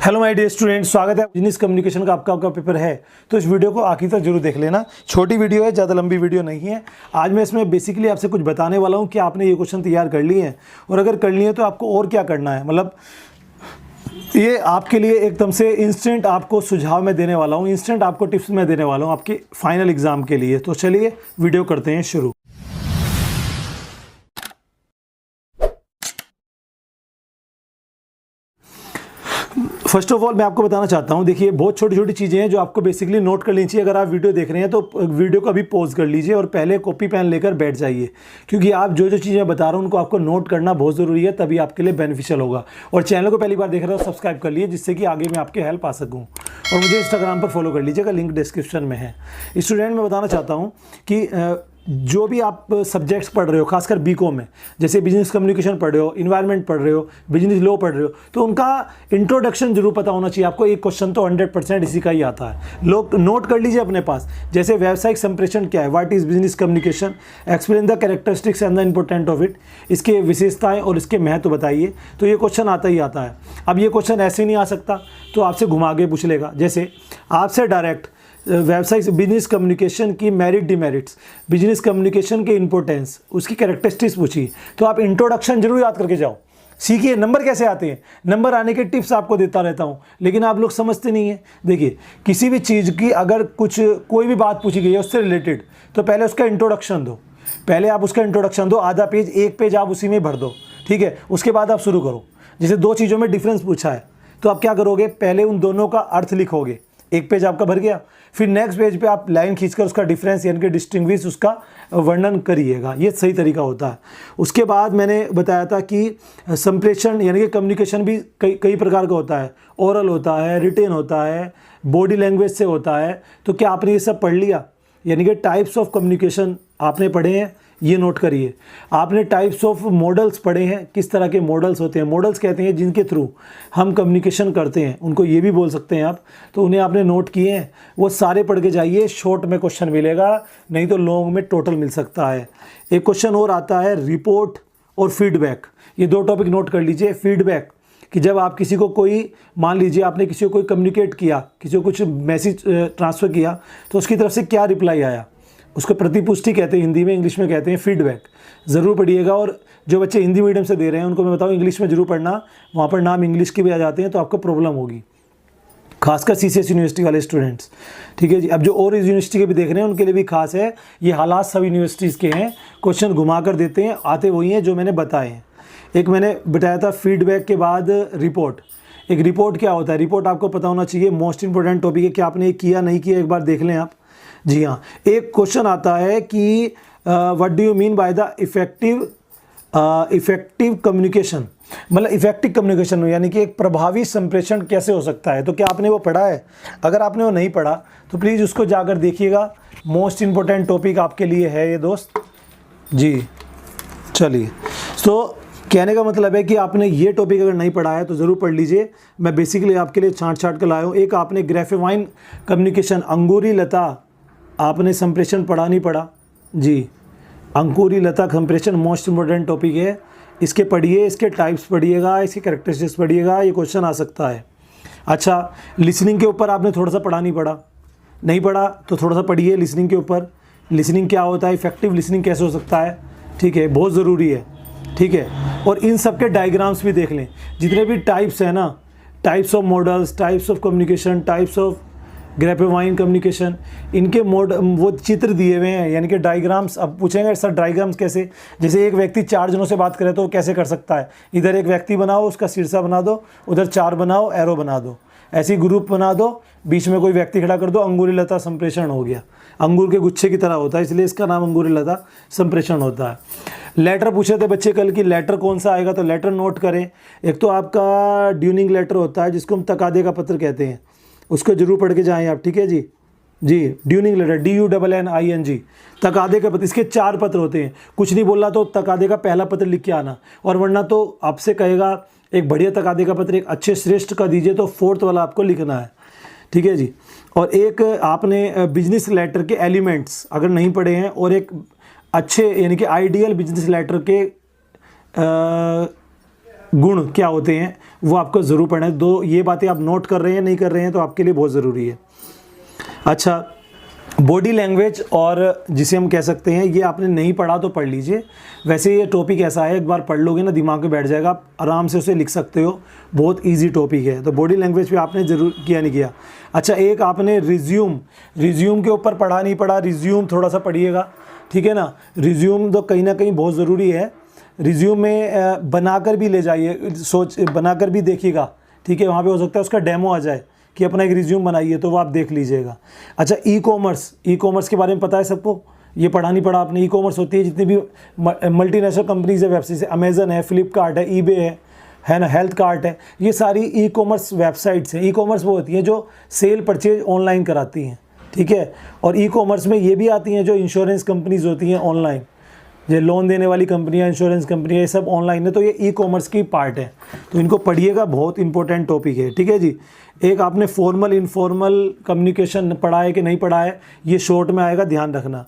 Hello my dear student, स्वागत है। Business communication का आपका पेपर है तो इस वीडियो को आखिर तक जरूर देख लेना। छोटी वीडियो है, ज़्यादा लंबी वीडियो नहीं है। आज मैं इसमें बेसिकली आपसे कुछ बताने वाला हूं कि आपने ये क्वेश्चन तैयार कर लिए हैं और अगर कर लिए तो आपको और क्या करना है। मतलब ये आपके लिए एकदम से इंस्टेंट आपको सुझाव मैं देने वाला हूँ, इंस्टेंट आपको टिप्स मैं देने वाला हूँ आपके फाइनल एग्जाम के लिए। तो चलिए वीडियो करते हैं शुरू। फर्स्ट ऑफ ऑल मैं आपको बताना चाहता हूं, देखिए बहुत छोटी छोटी चीज़ें हैं जो आपको बेसिकली नोट कर लेनी चाहिए। अगर आप वीडियो देख रहे हैं तो वीडियो को अभी पॉज कर लीजिए और पहले कॉपी पेन लेकर बैठ जाइए, क्योंकि आप जो जो चीज़ें बता रहा हूं उनको आपको नोट करना बहुत ज़रूरी है, तभी आपके लिए बेनिफिशियल होगा। और चैनल को पहली बार देख रहे हो सब्सक्राइब कर लिए, जिससे कि आगे मैं आपके हेल्प आ सकूँ। और मुझे इंस्टाग्राम पर फॉलो कर लीजिएगा, लिंक डिस्क्रिप्शन में है। स्टूडेंट मैं बताना चाहता हूँ कि जो भी आप सब्जेक्ट्स पढ़ रहे हो, खासकर बीकॉम में, जैसे बिजनेस कम्युनिकेशन पढ़ रहे हो, इन्वायरमेंट पढ़ रहे हो, बिजनेस लॉ पढ़ रहे हो, तो उनका इंट्रोडक्शन जरूर पता होना चाहिए आपको। एक क्वेश्चन तो 100% इसी का ही आता है। लोग नोट कर लीजिए अपने पास। जैसे व्यावसायिक संप्रेषण क्या है, what is business communication, explain the characteristics and the important of it, इसके विशेषताएं और इसके महत्व बताइए। तो ये क्वेश्चन आता ही आता है। अब ये क्वेश्चन ऐसे नहीं आ सकता, तो आपसे घुमा के पूछ लेगा। जैसे आपसे डायरेक्ट व्यावसायिक बिजनेस कम्युनिकेशन की मेरिट डिमेरिट्स, बिजनेस कम्युनिकेशन के इंपॉर्टेंस, उसकी कैरेक्टरिस्टिक्स पूछिए, तो आप इंट्रोडक्शन जरूर याद करके जाओ। सीखिए नंबर कैसे आते हैं, नंबर आने के टिप्स आपको देता रहता हूं, लेकिन आप लोग समझते नहीं हैं। देखिए किसी भी चीज़ की अगर कोई भी बात पूछी गई है उससे रिलेटेड, तो पहले उसका इंट्रोडक्शन दो। पहले आप उसका इंट्रोडक्शन दो, आधा पेज, एक पेज आप उसी में भर दो, ठीक है। उसके बाद आप शुरू करो। जैसे दो चीज़ों में डिफरेंस पूछा है, तो आप क्या करोगे, पहले उन दोनों का अर्थ लिखोगे, एक पेज आपका भर गया। फिर नेक्स्ट पेज पे आप लाइन खींचकर उसका डिफरेंस यानी कि डिस्टिंग्विश, उसका वर्णन करिएगा। ये सही तरीका होता है। उसके बाद मैंने बताया था कि संप्रेषण यानी कि कम्युनिकेशन भी कई प्रकार का होता है। ओरल होता है, रिटेन होता है, बॉडी लैंग्वेज से होता है। तो क्या आपने ये सब पढ़ लिया? यानी कि टाइप्स ऑफ कम्युनिकेशन आपने पढ़े हैं, ये नोट करिए। आपने टाइप्स ऑफ मॉडल्स पढ़े हैं, किस तरह के मॉडल्स होते हैं। मॉडल्स कहते हैं जिनके थ्रू हम कम्युनिकेशन करते हैं, उनको ये भी बोल सकते हैं आप। तो उन्हें आपने नोट किए हैं, वो सारे पढ़ के जाइए। शॉर्ट में क्वेश्चन मिलेगा, नहीं तो लॉन्ग में टोटल मिल सकता है। एक क्वेश्चन और आता है, रिपोर्ट और फीडबैक। ये दो टॉपिक नोट कर लीजिए। फीडबैक कि जब आप किसी को मान लीजिए आपने किसी को कोई कम्युनिकेट किया, किसी को कुछ मैसेज ट्रांसफ़र किया, तो उसकी तरफ से क्या रिप्लाई आया, उसको प्रतिपुष्टि कहते हैं हिंदी में, इंग्लिश में कहते हैं फीडबैक। ज़रूर पढ़िएगा। और जो बच्चे हिंदी मीडियम से दे रहे हैं उनको मैं बताऊँ इंग्लिश में जरूर पढ़ना, वहाँ पर नाम इंग्लिश के भी आ जाते हैं, तो आपको प्रॉब्लम होगी, खासकर सीसीएस यूनिवर्सिटी वाले स्टूडेंट्स, ठीक है जी। अब जो और यूनिवर्सिटी के भी देख रहे हैं उनके लिए भी खास है, ये हालात सब यूनिवर्सिटीज़ के हैं। क्वेश्चन घुमा कर देते हैं, आते वही हैं जो मैंने बताए हैं। एक मैंने बताया था फीडबैक के बाद रिपोर्ट। एक रिपोर्ट क्या होता है, रिपोर्ट आपको पता होना चाहिए। मोस्ट इंपॉर्टेंट टॉपिक है कि आपने ये किया नहीं किया, एक बार देख लें आप। जी हाँ, एक क्वेश्चन आता है कि what do you mean by the effective communication, मतलब इफेक्टिव कम्युनिकेशन यानी कि एक प्रभावी संप्रेषण कैसे हो सकता है। तो क्या आपने वो पढ़ा है? अगर आपने वो नहीं पढ़ा तो प्लीज़ उसको जाकर देखिएगा। मोस्ट इंपॉर्टेंट टॉपिक आपके लिए है ये दोस्त जी। चलिए, तो कहने का मतलब है कि आपने ये टॉपिक अगर नहीं पढ़ा है तो ज़रूर पढ़ लीजिए। मैं बेसिकली आपके लिए छांट कर लाया हूँ। एक आपने ग्राफेवाइन कम्युनिकेशन, अंगूरी लता, आपने संप्रेषण पढ़ा नहीं पढ़ा जी। अंकुरी लता संप्रेषण मोस्ट इंपॉर्टेंट टॉपिक है, इसके पढ़िए, इसके टाइप्स पढ़िएगा, इसके कैरेक्टरिस्टिक्स पढ़िएगा, ये क्वेश्चन आ सकता है। अच्छा, लिसनिंग के ऊपर आपने थोड़ा सा पढ़ा नहीं पढ़ा तो थोड़ा सा पढ़िए लिसनिंग के ऊपर। लिसनिंग क्या होता है, इफेक्टिव लिसनिंग कैसे हो सकता है, ठीक है, बहुत ज़रूरी है, ठीक है। और इन सब के डायग्राम्स भी देख लें, जितने भी टाइप्स हैं ना, types of models, types of communication, types of grapevine communication, इनके वो चित्र दिए हुए हैं, यानी कि डायग्राम्स। अब पूछेंगे सर डायग्राम्स कैसे, जैसे एक व्यक्ति 4 जनों से बात करे तो वो कैसे कर सकता है। इधर एक व्यक्ति बनाओ, उसका शीर्षा बना दो, उधर 4 बनाओ, एरो बना दो, ऐसी ग्रुप बना दो, बीच में कोई व्यक्ति खड़ा कर दो, अंगूरी लता संप्रेषण हो गया। अंगूर के गुच्छे की तरह होता है, इसलिए इसका नाम अंगूरी लता संप्रेषण होता है। लेटर पूछे थे बच्चे कल की, लेटर कौन सा आएगा, तो लेटर नोट करें। एक तो आपका ड्यूनिंग लेटर होता है, जिसको हम तकादे का पत्र कहते हैं, उसको जरूर पढ़ के जाएं आप, ठीक है जी। ड्यूनिंग लेटर, DUNNING, तकादे का पत्र। इसके 4 पत्र होते हैं। कुछ नहीं बोलना तो तकादे का पहला पत्र लिख के आना, और वरना तो आपसे कहेगा एक बढ़िया तकादे का पत्र, एक अच्छे श्रेष्ठ का दीजिए, तो 4th वाला आपको लिखना है, ठीक है जी। और एक आपने बिजनेस लेटर के एलिमेंट्स अगर नहीं पढ़े हैं, और एक अच्छे यानी कि आइडियल बिजनेस लेटर के गुण क्या होते हैं वो आपको ज़रूर पढ़ना है। दो ये बातें आप नोट कर रहे हैं नहीं कर रहे हैं तो आपके लिए बहुत ज़रूरी है। अच्छा, बॉडी लैंग्वेज और जिसे हम कह सकते हैं, ये आपने नहीं पढ़ा तो पढ़ लीजिए। वैसे ये टॉपिक ऐसा है, एक बार पढ़ लोगे ना दिमाग में बैठ जाएगा, आप आराम से उसे लिख सकते हो, बहुत इजी टॉपिक है। तो बॉडी लैंग्वेज पे आपने ज़रूर किया नहीं किया। अच्छा, एक आपने रिज्यूम के ऊपर पढ़ा नहीं पढ़ा, रिज्यूम थोड़ा सा पढ़िएगा, ठीक है ना। रिज्यूम तो कहीं ना कहीं बहुत ज़रूरी है। रिज्यूम में बनाकर भी ले जाइए, बनाकर भी देखिएगा, ठीक है। वहाँ पे हो सकता है उसका डेमो आ जाए कि अपना एक रिज्यूम बनाइए, तो वो आप देख लीजिएगा। अच्छा, ई कॉमर्स के बारे में पता है सबको, ये पढ़ा नहीं पढ़ा आपने। ई कॉमर्स होती है जितनी भी मल्टीनेशनल कंपनीज है, वेबसाइट से अमेजन है, फ्लिपकार्ट है, ईबे है ना, हेल्थ कार्ट है, ये सारी ई कॉमर्स वेबसाइट्स हैं। ई कॉमर्स वो होती हैं जो सेल परचेज ऑनलाइन कराती हैं, ठीक है। और ई कॉमर्स में ये भी आती हैं जो इंश्योरेंस कंपनीज होती हैं ऑनलाइन, ये लोन देने वाली कंपनियां, इंश्योरेंस कंपनियां, ये सब ऑनलाइन है। तो ये ई कॉमर्स की पार्ट है, तो इनको पढ़िएगा, बहुत इंपॉर्टेंट टॉपिक है, ठीक है जी। एक आपने फॉर्मल इनफॉर्मल कम्युनिकेशन पढ़ा है कि नहीं पढ़ा है, ये शॉर्ट में आएगा, ध्यान रखना,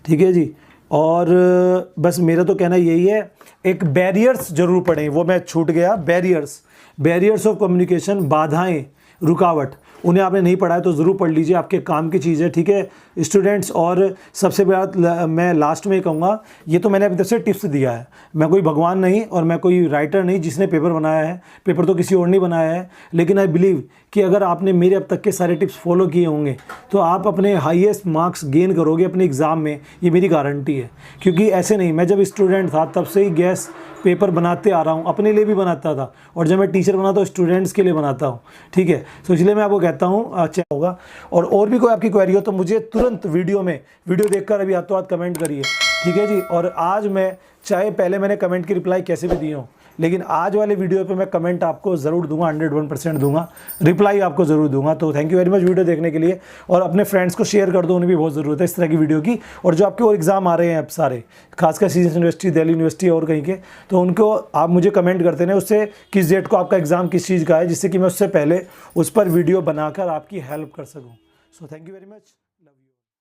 ठीक है जी। और बस मेरा तो कहना यही है, एक बैरियर्स जरूर पढ़ें, वो मैं छूट गया, बैरियर्स ऑफ कम्युनिकेशन, बाधाएं, रुकावट, उन्हें आपने नहीं पढ़ा है तो ज़रूर पढ़ लीजिए, आपके काम की चीज़ है, ठीक है स्टूडेंट्स। और सबसे बड़ा मैं लास्ट में कहूँगा, ये तो मैंने अपनी तरफ से टिप्स दिया है, मैं कोई भगवान नहीं और मैं कोई राइटर नहीं जिसने पेपर बनाया है, पेपर तो किसी और ने बनाया है। लेकिन आई बिलीव कि अगर आपने मेरे अब तक के सारे टिप्स फॉलो किए होंगे तो आप अपने हाईएस्ट मार्क्स गेन करोगे अपने एग्ज़ाम में, ये मेरी गारंटी है। क्योंकि ऐसे नहीं, मैं जब स्टूडेंट था तब से ही गैस पेपर बनाते आ रहा हूँ, अपने लिए भी बनाता था, और जब मैं टीचर बना तो स्टूडेंट्स के लिए बनाता हूँ, ठीक है। तो इसलिए मैं आपको कहता हूँ अच्छा होगा। और भी कोई आपकी क्वेरी हो तो मुझे तुरंत वीडियो देखकर अभी हाथों हाथ कमेंट करिए, ठीक है जी। और आज मैं चाहे पहले मैंने कमेंट की रिप्लाई कैसे भी दी हो, लेकिन आज वाले वीडियो पे मैं कमेंट आपको ज़रूर दूंगा, 101% दूंगा, रिप्लाई आपको ज़रूर दूंगा। तो thank you very much video देखने के लिए, और अपने फ्रेंड्स को शेयर कर दो, उन्हें भी बहुत ज़रूरत है इस तरह की वीडियो की। और जो आपके और एग्ज़ाम आ रहे हैं अब सारे, खासकर सीजीएस यूनिवर्सिटी, दिल्ली यूनिवर्सिटी और कहीं के, तो उनको आप मुझे कमेंट करते हैं उससे किस डेट को आपका एग्ज़ाम किस चीज़ का है, जिससे कि मैं उससे पहले उस पर वीडियो बनाकर आपकी हेल्प कर सकूँ। So thank you very much.